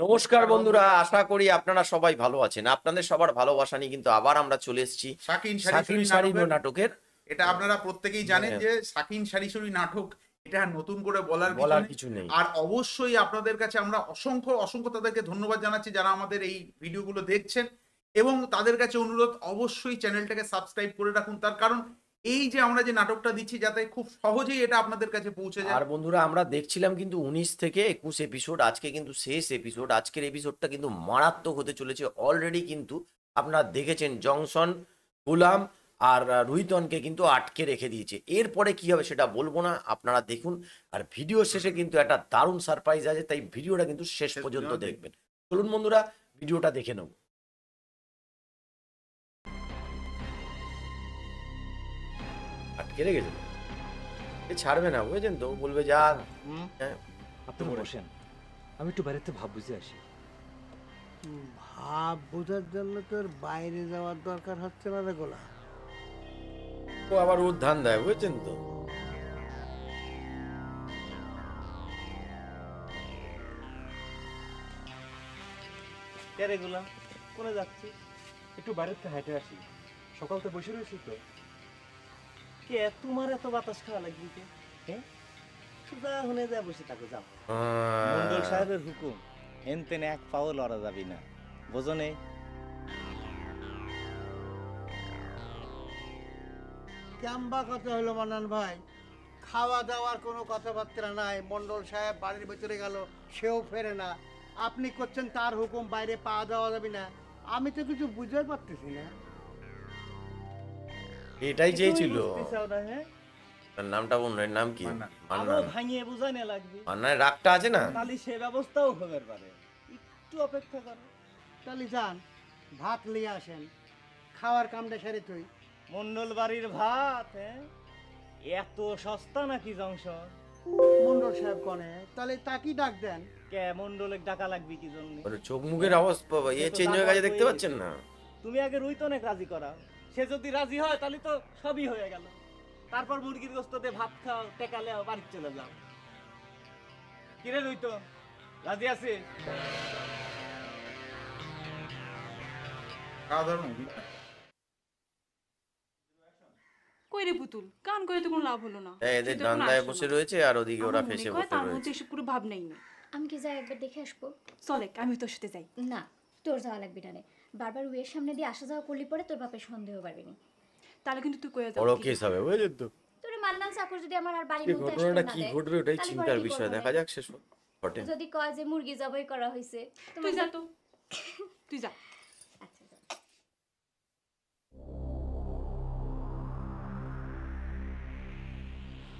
নমস্কার বন্ধুরা, আশা করি আপনারা সবাই ভালো আছেন। আপনাদের সবার ভালোবাসা নিয়ে কিন্তু আবার আমরা চলে এসেছি শাকিন শাকিন শাড়ি নাটকের। এটা আপনারা প্রত্যেকেই জানেন যে শাকিন শাড়ি নাটক, এটা নতুন করে বলার কিছু নেই। আর অবশ্যই আপনাদের কাছে আমরা অসংখ্য অসংখ্য তাদেরকে ধন্যবাদ জানাচ্ছি যারা আমাদের এই ভিডিওগুলো দেখছেন, এবং তাদের কাছে অনুরোধ অবশ্যই চ্যানেলটাকে সাবস্ক্রাইব করে রাখুন। তার কারণ এই যে আমরা যে নাটকটা দিচ্ছি যাতে খুব সহজেই এটা আপনাদের কাছে পৌঁছে যায়। আর বন্ধুরা, আমরা দেখছিলাম কিন্তু 19 থেকে 21 এপিসোড, আজকে কিন্তু শেষ এপিসোড। আজকের এপিসোডটা কিন্তু মারাত্মক হতে চলেছে। অলরেডি কিন্তু আপনারা দেখেছেন জংশন, গুলাম আর রুহিতনকে কিন্তু আটকে রেখে দিয়েছে। এরপরে কি হবে সেটা বলবো না, আপনারা দেখুন। আর ভিডিও শেষে কিন্তু একটা দারুণ সারপ্রাইজ আছে, তাই ভিডিওটা কিন্তু শেষ পর্যন্ত দেখবেন। চলুন বন্ধুরা, ভিডিওটা দেখে নেব। আটকে রেখেছে, এ ছাড়বে না, বুঝেছেন তো? বলবে যা। হ্যাঁ, আপনি বসেন, আমি একটু বাড়িতে ভাব বুঝে আসি। ভাব বোঝার জন্য তোর বাইরে যাওয়ার দরকার হচ্ছে না রে গোলা। ও আবার ওর ধান দেয়, বুঝেছেন তো? কেরে গুলাম, কোনে যাচ্ছি? একটু বাড়িতে হাঁটে আসি, সকাল তো বসে রয়েছি তো। কে তোমার এত বাতাস খাওয়া লাগবে কে? হ্যাঁ, সুদা হনে যা বসে থাকো, যাও। মন্ডল সাহেবের হুকুম, হেনতেন এক পাও লড়া যাবি না, বোঝো নেই? কেমবা কথা হলো মান্নান ভাই, খাওয়া দাওয়ার কোনো কথাবার্তা নাই। মন্ডল সাহেব বাড়ির ভিতরে গেল, সেও ফেরে না। আপনি করছেন তার হুকুম, বাইরে পা দেওয়া যাবে না। আমি তো কিছু বুঝতে পারতেছি না। এটাই চেয়েছিল। হ্যাঁ, তার নামটা বলুন, এর নাম কি? মান্নান। ভাঙিয়ে বুঝানে লাগবে, মান্নানের রাগটা আছে না? তাহলে সে ব্যবস্থাও হবে পারে। একটু অপেক্ষা করো। তাহলে যান, ভাত নিয়ে আসেন, খাওয়ার কামটা সেরে তুই। মন্ডল বাড়ির ভাত, হ্যাঁ, এত সস্তা নাকি জংশন? মন্ডল সাহেব কনে, তাহলে তাকেই ডাক দেন। কে মন্ডলে ডাকা লাগবে কি জন্য? ওর চোখ মুখের অবস্থা চেঞ্জ হয়ে গেছে, দেখতে পাচ্ছেন না? তুমি আগে রুইতনেক রাজি করাও, সে যদি রাজি হয় তাহলে তো সবই হয়ে গেল। তারপর মুরগির গোস্ত দিয়ে ভাত খাও, টেকালে বাড়ি চলে যাও। কিরে রুইতন, রাজি আছে? সাধারণ কই রে পুতুল, কান করে তো কোনো লাভ হলো না। এদের ডান্ডায় বসে রয়েছে আর ওদিকে ওরা ফেসে বসে তার রয়েছে। মধ্যে এসব পুরো ভাব নেই না। আমি কি যাই একবার দেখে আসবো? চলে, আমি তোর সাথে যাই। না, তোর যাওয়া লাগবে না রে। বারবার ওয়ের সামনে দিয়ে আসা যাওয়া করলি পরে তোর বাপের সন্দেহ পারবি না। তাহলে কিন্তু তুই কয়ে বড় যাবি। কেস হবে, বুঝলেন তো? তোর মান্নান চাকর যদি আমার আর বাড়ির এই মধ্যে ঘটনাটা আসতে কি না দেয়, ঘটবে ওটাই তাহলে চিন্তার পরে কি বিষয়। করবো দেখা রে? যাক শেষ ঘটে। যদি কয় যে মুরগি জবাই করা হয়েছে, তুই যা তো, তুই যা। আচ্ছা যা।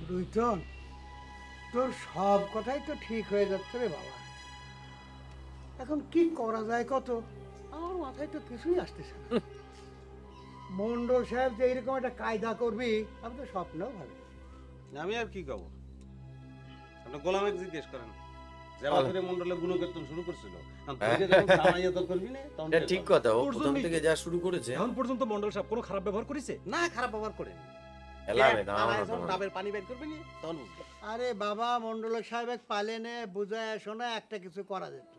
রুইতন, তোর সব কথাই তো ঠিক হয়ে যাচ্ছে রে বাবা। এখন কি করা যায় কত? আমার মাথায় তো কিছুই আসতেছে না। মন্ডল সাহেব যে এরকম একটা কায়দা করবি আমি তো স্বপ্নেও ভাবি। আমি আর কি কব? আপনি গোলামের জিজ্ঞেস করেন যে আমাদের মন্ডলে গুণকীর্তন শুরু করছিল, এটা ঠিক কথা, ও প্রথম থেকে যা শুরু করেছে। এখন পর্যন্ত মন্ডল সাহেব কোনো খারাপ ব্যবহার করেছে না, খারাপ ব্যবহার করেন। এলাবে না আমরা তোমার। ডাবের পানি বের করবে নি, তখন বুঝবে। আরে বাবা, মন্ডল সাহেব পালেনে বুঝায় শোনা একটা কিছু করা যেত।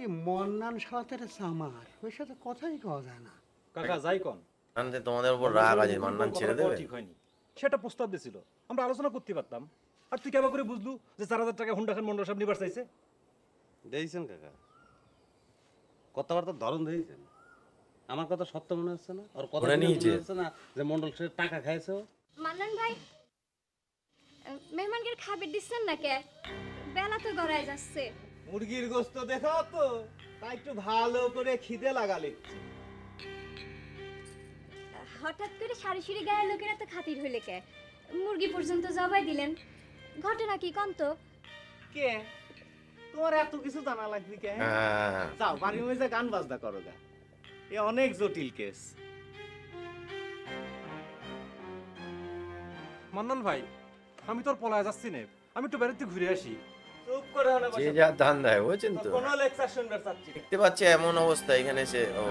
এই মন্নান সাথে সামার ওই সাথে কথাই কওয়া যায় না। কাকা যাই কোন, মানতে তোমাদের উপর রাগ আছে, মান্নান ছেড়ে দেবে? ঠিক হয়নি, সেটা প্রস্তাব দিছিল, আমরা আলোচনা করতে পারতাম। আর তুই কেমন করে বুঝলু যে 4000 টাকা হুন্ডা খান মন্ডল সাহেব নিবার চাইছে? দেখছেন কাকা, কথাবার্তার ধরন দেখছেন? আমার কথা সত্য মনে হচ্ছে না? আর কথা মনে মনে নিয়েছে। হচ্ছে না যে মন্ডল সাহেব টাকা খাইছে? মান্নান ভাই, মেহমানকে খাবার দিচ্ছেন না কে? বেলা তো গড়ায় যাচ্ছে। মুরগির গোস্ত দেখাও তো, তাই একটু ভালো করে খিদে লাগালে। হঠাৎ করে সারি সারি গায়ের লোকেরা তো খাতির হইলে কে? মুরগি পর্যন্ত জবাই দিলেন, ঘটনা কি কন তো? কে তোমার এত কিছু জানা লাগবে কে? হ্যাঁ, যাও বাড়ির মধ্যে গান বাজনা করো গা, এ অনেক জটিল কেস। মান্নান ভাই, আমি তোর পলায় যাচ্ছি নে, আমি একটু বেড়াতে ঘুরে আসি। চুপ করে হলে যে যা ধান দেয়, বুঝছেন তো? কোনো লেকচার শুনবে চাচ্ছি না। দেখতে পাচ্ছে এমন অবস্থা এখানে সে। ও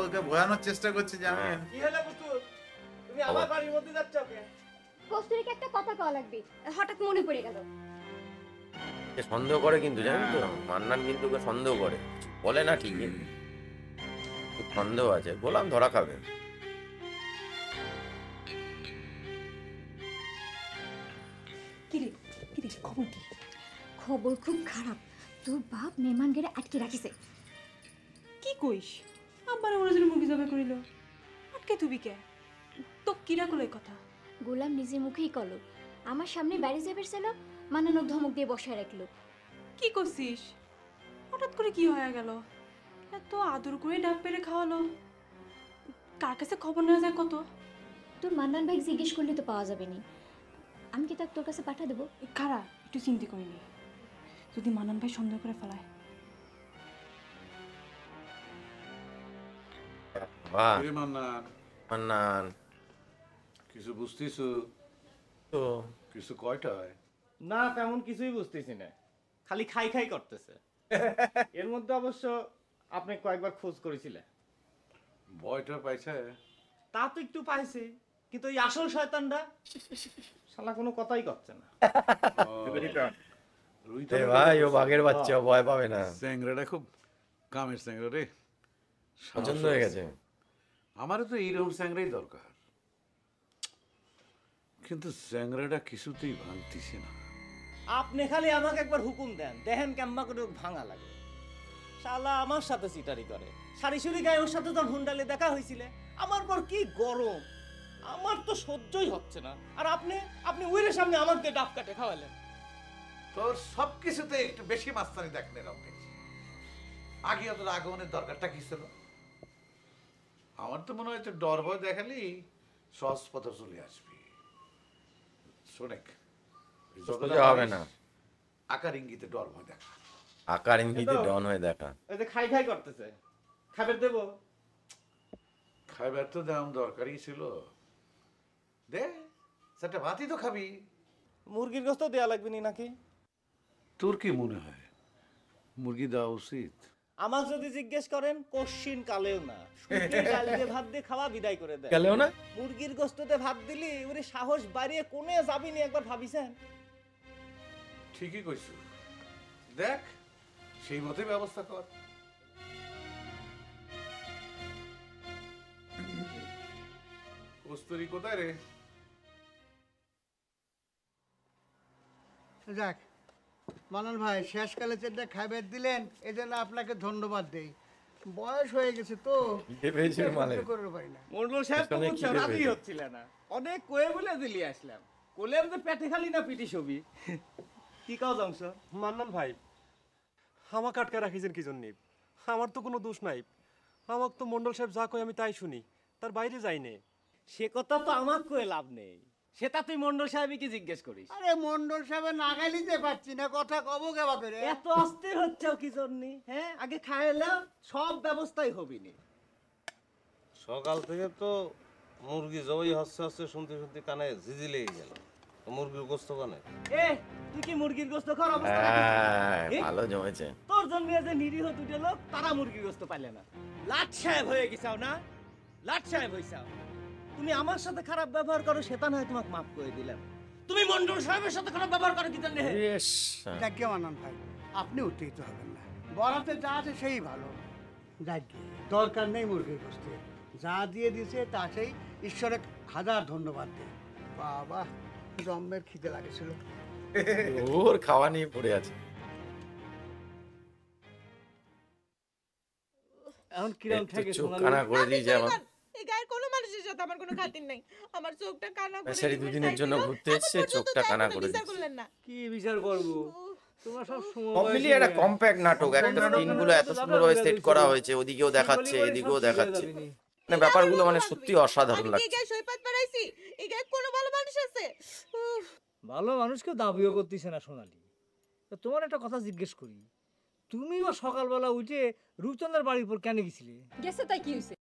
ওকে ভয়ানোর চেষ্টা করছে জানেন। কি হলো পুতুল, তুমি আমার বাড়ির মধ্যে যাচ্ছ কে? কস্তুরীকে একটা কথা কওয়া লাগবে, হঠাৎ মনে পড়ে গেল। এ সন্দেহ করে কিন্তু, জানেন তো, মান্নান কিন্তু ওকে সন্দেহ করে, বলে না ঠিকই, খুব সন্দেহ আছে, গোলাম ধরা খাবে। কিরে কিরে খবর কি? খবর খুব খারাপ, তোর বাপ মেহমান গেড়ে আটকে রাখিছে। কি কইস? আব্বার ওরা যেন মুরগি জবাই করিল, আটকে তুবি কে? তো কিরা কল এই কথা? গোলাম নিজের মুখেই কল, আমার সামনে বাড়ি যাবে ছিল, মানানোর ধমক দিয়ে বসায় রাখলো। কি করছিস? হঠাৎ করে কি হয়ে গেল? এত আদর করে ডাব পেরে খাওয়ালো, কার কাছে খবর নেওয়া যায় কত? তোর মান্নান ভাই জিজ্ঞেস করলে তো পাওয়া যাবে না, আমি কি তাকে তোর কাছে পাঠা দেবো? খারা একটু চিন্তা করিনি, যদি মান্নান ভাই সন্দেহ করে ফেলায়। বাহ, এ মান্নান, মান্নান কিছু বুঝতেছ তো কিছু কয়টায়? না তেমন কিছুই বুঝতেছি না, খালি খাই খাই করতেছে। এর মধ্যে অবশ্য আপনি কয়েকবার খোঁজ করেছিলেন। ভয়টা পাইছে? তা তো একটু পাইছি, কিন্তু ওই আসল শয়তানটা শালা কোনো কথাই করছে না। এ ভাই, ও বাঘের বাচ্চা, ও ভয় পাবে না, স্যাংরাটা খুব কামের স্যাংরা রে, পছন্দ হয়ে গেছে। আমারও তো এইরকম স্যাংরাই দরকার, কিন্তু স্যাংরাটা কিছুতেই ভাঙতিছে না। আপনি খালি আমাকে একবার হুকুম দেন, দেখেন কেম্মা করে ওকে ভাঙা লাগে। শালা আমার সাথে চিটারি করে, সারি সুরি গায়ে ওর সাথে যখন হুন্ডালে দেখা হয়েছিল, আমার পর কি গরম, আমার তো সহ্যই হচ্ছে না। আর আপনি আপনি উইরের সামনে আমাকে ডাব কাটে খাওয়ালেন। তোর সব কিছুতে একটু বেশি মাস্তানি দেখলে রমেশ। আগে তোর আগমনের দরকারটা কি ছিল? আমার তো মনে হয় তোর ডর ভয় দেখালি সহজ পথে চলে আসবি। শোনেক, সোজা হবে না, আকার ইঙ্গিতে ডর ভয় দেখা। আকার ইঙ্গিতে ডন হয়ে দেখা। ওই যে খাই খাই করতেছে, খাবার দেবো? খাবার তো দাম দরকারই ছিল, দে সেটা ভাতই তো খাবি। মুরগির গোস্ত দেয়া লাগবে নি নাকি? তোর কি মনে হয় মুরগি দেওয়া উচিত? আমার যদি জিজ্ঞেস করেন, কোশ্চিন কালেও না, শুকনো ডাল দিয়ে ভাত দিয়ে খাওয়া বিদায় করে দেয়। গেলেও না, মুরগির গোস্ততে ভাত দিলি ওরে সাহস বাড়িয়ে কোনে যাবি নি একবার ভাবিছেন? ঠিকই কইছু, দেখ সেই মতে ব্যবস্থা কর। কস্তুরি কোথায় রে? যাক, মানন ভাই শেষকালে যেটা খাবার দিলেন এই জন্য আপনাকে ধন্যবাদ দেই। বয়স হয়ে গেছে তো, করতে পারি না। মন্ডল সাহেব তো এখানে বুঝছো, খিদে রাজি পেয়েছে। হচ্ছিল না, অনেক কয়ে বলে দিলি আসলাম। কোলেম তো পেটে খালি না পিটি ছবি। কি কাও জংশ? মান্নান ভাই, আমাকে আটকে রাখিছেন কি জন্যে? আমার তো কোনো দোষ নাই, আমাকে তো মন্ডল সাহেব যা কয় আমি তাই শুনি, তার বাইরে যাই নে। সে কথা তো আমার কয়ে লাভ নেই, সেটা তুই মন্ডল সাহেবকে জিজ্ঞেস করিস। আরে মন্ডল সাহেবের নাগাই নিতে পারছি না, কথা কব কেবা করে। এত অস্থির হচ্ছে কি জন্য? হ্যাঁ, আগে খাইলে সব ব্যবস্থাই হবি নি। সকাল থেকে তো মুরগি জবাই হচ্ছে হচ্ছে শুনতে শুনতে কানে ঝিঝি লেগে গেল। তো মুরগির গোস্ত কানে এ তুই কি মুরগির গোস্ত খাওয়ার অবস্থা রাখিস? এ? ভালো জমেছে। তোর জন্য যে নিরীহ দুটো লোক তারা মুরগির গোস্ত পাইলে না, লাট সাহেব হয়ে গেছাও না, লাট সাহেব হইছাও। তুমি আমার সাথে খারাপ ব্যবহার করো সেটা নয় তোমাকে মাফ করে দিলাম, তুমি মন্ডল সাহেবের সাথে খারাপ ব্যবহার করো কি জানি? যাকে মানন ভাই, আপনি উত্তেজিত হবেন না, বরাতে যা আছে সেই ভালো। যাকে দরকার নেই মুরগির গোস্তে, যা দিয়ে দিয়েছে তা সেই ঈশ্বরের হাজার ধন্যবাদ দেয়। বাবা জম্মের খিদে লাগেছিল। ওর খাওয়া নিয়ে পড়ে আছে। এখন কিরম একটু থেকে চোখ কানা করে দিয়েছে আমার। এই গায়ের কোনো মানুষের সাথে আমার কোনো খাতির নাই, আমার চোখটা কানা করে বেচারি দুদিনের জন্য ঘুরতে এসেছে, চোখটা কানা করে বিচার দিয়েছে। করলেন না। কি বিচার করবো? তোমার সব সব মিলিয়ে একটা কম্প্যাক্ট নাটক, একটা সিনগুলো এত সুন্দরভাবে সেট করা হয়েছে, ওদিকেও দেখাচ্ছে এদিকেও দেখাচ্ছে, মানে ব্যাপারগুলো মানে সত্যি অসাধারণ আমি কি এই লাগছে। গায়ে সৈপাত বাড়াইছি? এই গায়ে কোনো ভালো মানুষ আছে? উফ, ভালো মানুষকে দাবিও করতেছে না সোনালি। তো তোমার একটা কথা জিজ্ঞেস করি, তুমিও সকালবেলা উঠে রূপচন্দ্রের বাড়ির উপর কেন গেছিলে? গেছে তাই কি হয়েছে?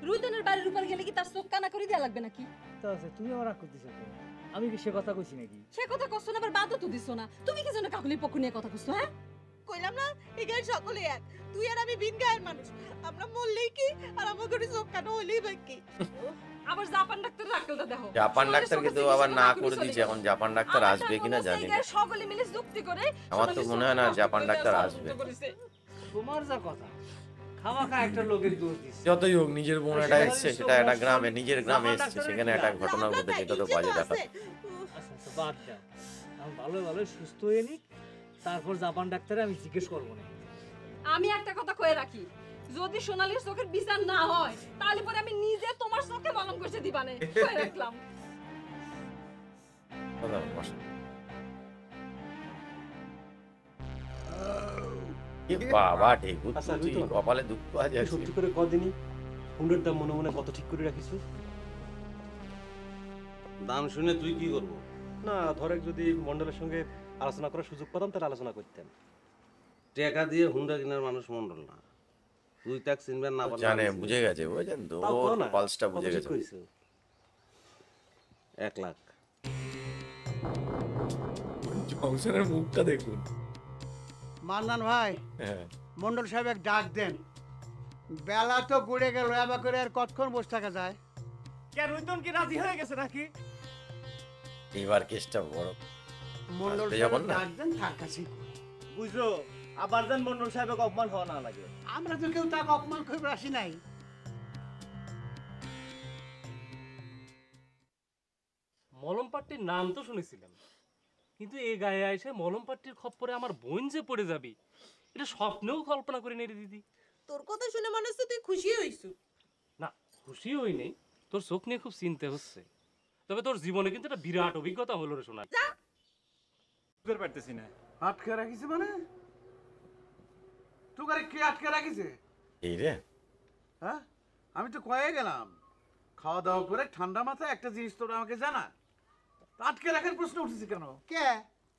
রুইতনের বাড়ির উপর গেলে কি তার চোখ কানা করে দেওয়া লাগবে নাকি? তা আছে, তুমি আমার রাগ করতেছো কেন? আমি কি সে কথা কইছি নাকি? সে কথা কষ্ট না, আবার বাদও তো দিছো না। তুমি কি জন্য কাকুলির পক্ষ নিয়ে কথা কইছো? হ্যাঁ, কইলাম না এই গায়ের সকলে এক, তুই আর আমি ভিন গায়ের মানুষ, আমরা মরলেই কি আর আমার করে চোখ কানা হইলেই বাকি। আবার জাপান ডাক্তার রাখলটা দেখো জাপান ডাক্তারকে তো আবার না করে দিয়েছে, এখন জাপান ডাক্তার আসবে কিনা জানি না। সকলে মিলে যুক্তি করে আমার তো মনে হয় না জাপান ডাক্তার আসবে। তোমার যা কথা খামাখা একটা লোকের দোষ দিচ্ছে। যতই হোক নিজের বোন এটা এসছে, সেটা একটা গ্রামে, নিজের গ্রামে এসছে, সেখানে একটা ঘটনা ঘটেছে, এটা তো বাজে দেখা। আচ্ছা বাদ দাও, আমি ভালো ভালো সুস্থ হয়ে নিক, তারপর জাপান ডাক্তারে আমি জিজ্ঞেস করবো না। আমি একটা কথা কয়ে রাখি, যদি সোনালীর চোখের বিচার না হয় তাহলে পরে আমি নিজে তোমার চোখে মলম করতে দিবানে কয়ে রাখলাম। বাবা ঢেকু, আচ্ছা, তুই ঋতু, কপালে দুঃখ আছে। সত্যি করে কদিনই হুন্ডের দাম মনে মনে কত ঠিক করে রাখিস? দাম শুনে তুই কি করবো? না ধরে যদি মন্ডলের সঙ্গে আলোচনা করার সুযোগ পেতাম তাহলে আলোচনা করতেন। টাকা দিয়ে হুন্ডা কেনার মানুষ মন্ডল না, তুই তাক চিনবেন না পারলে জানে, আমি চিনি। বুঝে গেছে, বুঝেছেন তো, তাও ও কও না, পালসটা কত বুঝে ঠিক গেছে। কইছো? 1 লাখ। জংশনের মুখটা দেখুন। মান্নান ভাই, হ্যাঁ, মন্ডল সাহেব এক ডাক দেন, বেলা তো গড়ে গেল, এবার করে আর কতক্ষণ বসে থাকা যায়? কে রুইতন কি রাজি হয়ে গেছে নাকি? এইবার কেসটা বড়। মন্ডল আসতে সাহেব যাবেন না? ডাক দেন, তার কাছে বুঝলো, আবার যেন মন্ডল সাহেবের অপমান হওয়া না লাগে। আমরা তো কেউ তাকে অপমান করে আসি নাই। মলম পাট্টির নাম তো শুনেছিলাম, কিন্তু এই গায়ে এসে মলম পাট্টির খপ্পরে আমার বোন যে পড়ে যাবি, এটা স্বপ্নেও কল্পনা করি নেই রে দিদি। তোর কথা শুনে মনে হচ্ছে তুই খুশি হইছু। না খুশি হই নেই, তোর চোখ নিয়ে খুব চিন্তা হচ্ছে। তবে তোর জীবনে কিন্তু একটা বিরাট অভিজ্ঞতা হলো রে শোনা। পারতেছি না। আটকে রাখিছে মানে? তোকে কে আটকে রাখিছে? এই রে, হ্যাঁ, আমি তো কয়ে গেলাম খাওয়া দাওয়া করে ঠান্ডা মাথায় একটা জিনিস তোরা আমাকে জানা, আটকে রাখার প্রশ্ন উঠেছে কেন? কে?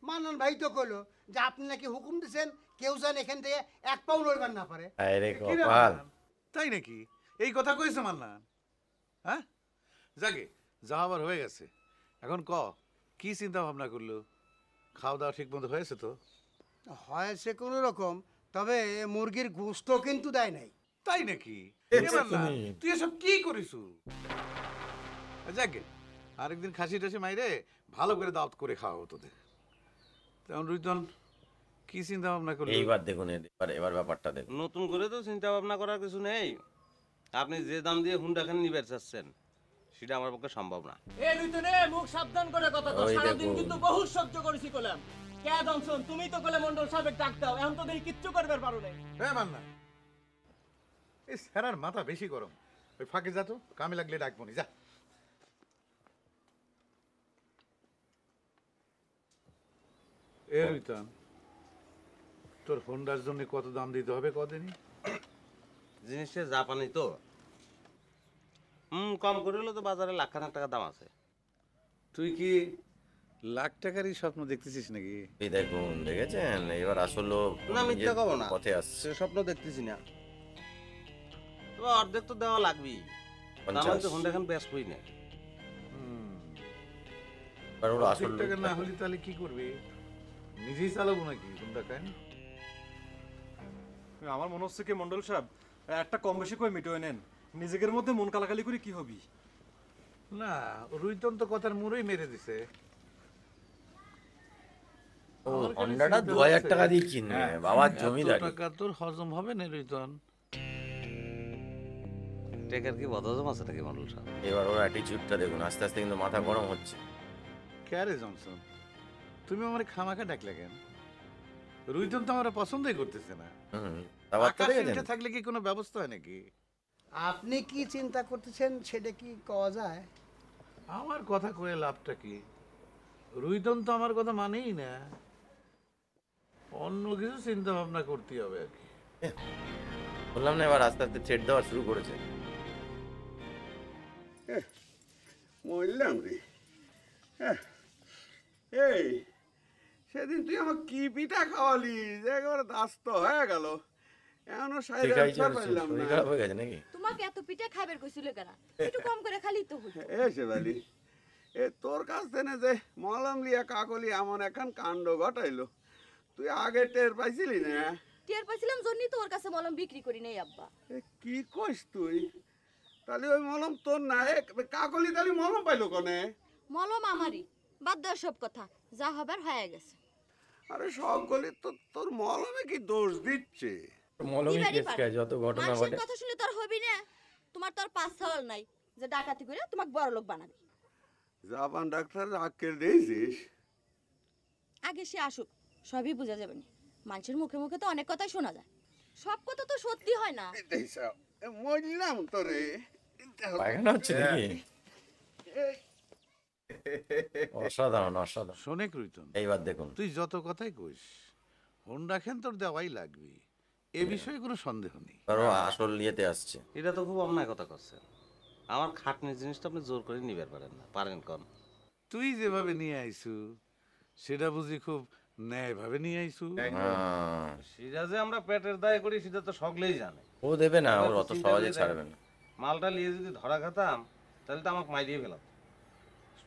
মান্নান ভাই তো কইলো যে আপনি নাকি হুকুম দিছেন কেউ যেন এখান থেকে এক পাও লড়বার না পারে। আরে কি রে কপাল, মান্নান? তাই নাকি? এই কথা কইছে মান্নান? হ্যাঁ, যাকে যা আবার হয়ে গেছে, এখন কি চিন্তা ভাবনা করলো? খাওয়া দাওয়া ঠিক মতো হয়েছে তো? হয়েছে কোনো রকম, তবে মুরগির গোস্ত কিন্তু দেয় নাই। তাই নাকি? দেখছো মান্নান, তুমি? তুই এসব কি করিসু? যাকে আরেকদিন খাসি টাসি মাইরে ভালো করে দাওয়াত করে খাওয়াবো তোদের। তেমন রুইতন কি চিন্তা ভাবনা করলো? এইবার দেখুন, এবার ব্যাপারটা দেখুন। নতুন করে তো চিন্তা ভাবনা করার কিছু নেই। আপনি যে দাম দিয়ে হুন্ডাখান নিবে চাচ্ছেন সেটা আমার পক্ষে সম্ভব না। এ রুইতনে মুখ সাবধান করে কথা কও, ওই সারাদিন দেখুন। কিন্তু বহু সহ্য করেছি কলাম। কে জনসন, তুমি তো কলে মন্ডল সাহেবের ডাক দাও, এখন তো দেখি কিচ্ছু করবার পারো নাই। হ্যাঁ মান্না, এই স্যারার মাথা বেশি গরম। ওই ফাঁকে যা তো, কামে লাগলে ডাকবো নি, যা। এ রুইতন, তোর হোন্ডার জন্য কত দাম দিতে হবে কদিনই? জিনিসটা জাপানি তো, কম করে হলে তো বাজারে লাখ খানেক টাকা দাম আছে। তুই কি লাখ টাকারই স্বপ্ন দেখতেছিস নাকি? এই দেখুন, দেখেছেন, এবার আসলে না মিথ্যা কব না, পথে আসছে। সে স্বপ্ন দেখতেছি না। তবে অর্ধেক তো দেওয়া লাগবেই, 50 আমার তো হোন্ডাখান বেচবই না। এবার ওর আসল টাকা না হলে তাহলে কি করবি? নিজেই চালাবো নাকি হোন্ডা খান? আমার মনে হচ্ছে কি মন্ডল সাহেব, একটা কম বেশি করে মিটিয়ে নেন, নিজেদের মধ্যে মন কালাকালি করে কি হবি? না, রুইতন তো কথার মুড়েই মেরে দিছে। ও হন্ডাটা 2000 টাকা দিয়ে কিনবে, বাবার জমিদারি। টাকা তোর হজম হবে না রুইতন। টেকার কি বদহজম আছে নাকি মন্ডল সাহেব? এবার ওর অ্যাটিটিউডটা দেখুন, আস্তে আস্তে কিন্তু মাথা গরম হচ্ছে। ক্যারে জনসন, তুমি আমার খামাখা ডাকলে কেন? রুইতন তো আমরা পছন্দই করতেছে না। তারপর তো আকাশ দেখেছেন, উল্টে থাকলে কি কোনো ব্যবস্থা হয় নাকি? আপনি কি চিন্তা করতেছেন সেটা কি কওয়া যায়? আমার কথা কয়ে লাভটা কি? রুইতন তো আমার কথা মানেই না, অন্য কিছু চিন্তা ভাবনা করতে হবে আর কি। বললাম না, এবার আস্তে আস্তে থ্রেড দেওয়া শুরু করেছে। মরলাম রে। এই সেদিন তুই আমার কি পিঠা খাওয়ালি যে একেবারে দাস্ত হয়ে গেল, এখনো সাইড পারলাম না। খারাপ হয়ে গেছে নাকি? তোমাকে এত পিঠা খাইবার কইছিল কেন? একটু কম করে খালি তো হইতো। এ শেবালি, এ তোর কাছ থেকে যে মলম লিয়া কাকলি এমন এখন কাণ্ড ঘটাইলো, তুই আগে টের পাইছিলি না? টিয়ার পাইছিলাম জন্যই তো ওর কাছে মলম বিক্রি করি নাই আব্বা। এ কি কইস তুই? তাহলে ওই মলম তোর না, কাকলি তাহলে মলম পাইলো কনে? মলম আমারই, বাদ দেওয়ার সব কথা, যা হবার হয়ে গেছে। আরে সকলে তো তোর মলমে কি দোষ দিচ্ছে? মলমই কেস খায়, যত ঘটনা মানুষের ঘটে। কথা শুনে তোর হবি না? তোমার তোর পাঁচ সওয়াল নাই যে ডাকাতি করে তোমাকে বড় লোক বানাবি। জাপান ডাক্তার আক্কেল দিয়েছিস? আগে সে আসুক, সবই বোঝা যাবে না। মানুষের মুখে মুখে তো অনেক কথাই শোনা যায়, সব কথা তো সত্যি হয় না। মরলাম তোরে। পায়খানা হচ্ছে নাকি? অসাধারণ অসাধারণ। শোনেক রুইতন, এইবার দেখুন, তুই যত কথাই কইস হোন্ডা খেন তোর দেওয়াই লাগবে, এ বিষয়ে কোনো সন্দেহ নেই। আরো আসল ইয়েতে আসছে। এটা তো খুব অন্যায় কথা করছেন। আমার খাটনির জিনিসটা আপনি জোর করে নিবার পারেন না, পারেন কম? তুই যেভাবে নিয়ে আইছু সেটা বুঝি খুব ন্যায় ভাবে নিয়ে আইছু। সেটা যে আমরা পেটের দায় করি সেটা তো সকলেই জানে। ও দেবে না, ওর অত সহজে ছাড়বে না। মালটা নিয়ে যদি ধরা খেতাম তাহলে তো আমাকে মাইরিয়ে ফেলাম।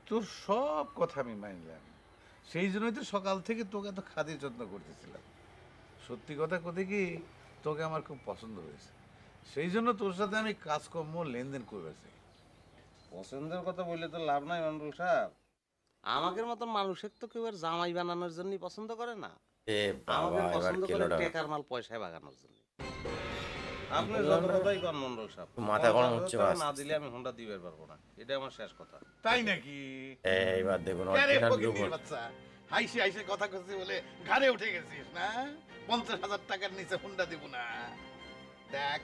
তোর সব কথা আমি মানলাম, সেই জন্যই তো সকাল থেকে তোকে এত খাতির যত্ন করতেছিলাম। সত্যি কথা কথা কি, তোকে আমার খুব পছন্দ হয়েছে, সেই জন্য তোর সাথে আমি কাজকর্ম লেনদেন করতেছি। পছন্দের কথা বললে তো লাভ নাই মন্ডল সাহেব। আমাদের মতন মানুষের তো কেউ আর জামাই বানানোর জন্য পছন্দ করে না, আমাদের পছন্দ করে টেকার মাল পয়সায় বাগানোর জন্য। আপনি যত কথাই কন মন্ডল সাহেব, মাথা গরম হচ্ছে, না দিলে আমি হোন্ডা দিবে পারবো না, এটা আমার শেষ কথা। তাই নাকি? এইবার দেখুন, হাইসে হাইসে কথা করছি বলে ঘাড়ে উঠে গেছিস না? 50,000 টাকার নিচে হুন্ডা দিব না। দেখ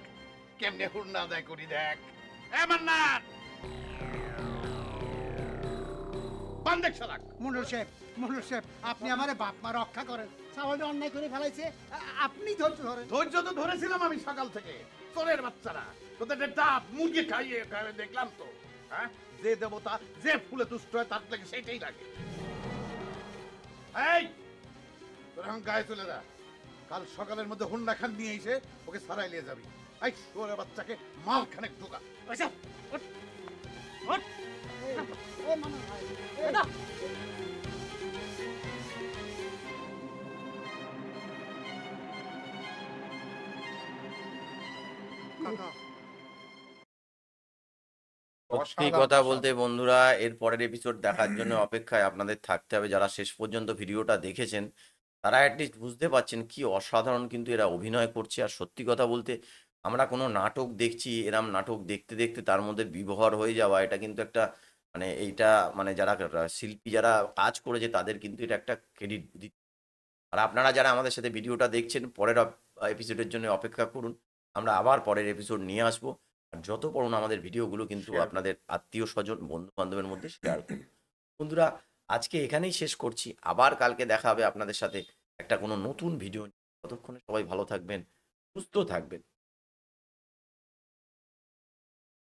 কেমনে হুন্ডা আদায় করি, দেখ। মান্নান বান্দেক শালাক। মন্ডল সাহেব, আপনি আমারে বাপ মা রক্ষা করেন। সাওয়ালটা অন্যায় করে ফেলাইছে, আপনি ধৈর্য ধরেন। ধৈর্য তো ধরেছিলাম আমি সকাল থেকে। চোরের বাচ্চারা তোদের ডাব মুরগি খাইয়ে খাইয়ে দেখলাম তো। হ্যাঁ, যে দেবতা যে ফুলে তুষ্ট হয় তার লাগে সেইটাই লাগে। এই তোর এখন গায়ে চলে যা, কাল সকালের মধ্যে হুন্ডা খান নিয়ে এসে ওকে সারাই নিয়ে যাবি। এই চোরের বাচ্চাকে মাল খানেক ঢোকা। সত্যি কথা বলতে বন্ধুরা, এর পরের এপিসোড দেখার জন্য অপেক্ষায় আপনাদের থাকতে হবে। যারা শেষ পর্যন্ত ভিডিওটা দেখেছেন তারা অ্যাটলিস্ট বুঝতে পারছেন কি অসাধারণ কিন্তু এরা অভিনয় করছে। আর সত্যি কথা বলতে, আমরা কোনো নাটক দেখছি, এরম নাটক দেখতে দেখতে তার মধ্যে বিবহর হয়ে যাওয়া, এটা কিন্তু একটা মানে এইটা মানে যারা শিল্পী যারা কাজ করেছে তাদের কিন্তু এটা একটা ক্রেডিট দিতে। আর আপনারা যারা আমাদের সাথে ভিডিওটা দেখছেন, পরের এপিসোডের জন্য অপেক্ষা করুন। আমরা আবার পরের এপিসোড নিয়ে আসবো। আর যত পারুন আমাদের ভিডিওগুলো কিন্তু আপনাদের আত্মীয় স্বজন বন্ধু বান্ধবের মধ্যে শেয়ার করুন। বন্ধুরা, আজকে এখানেই শেষ করছি। আবার কালকে দেখা হবে আপনাদের সাথে একটা কোনো নতুন ভিডিও। ততক্ষণে সবাই ভালো থাকবেন, সুস্থ থাকবেন।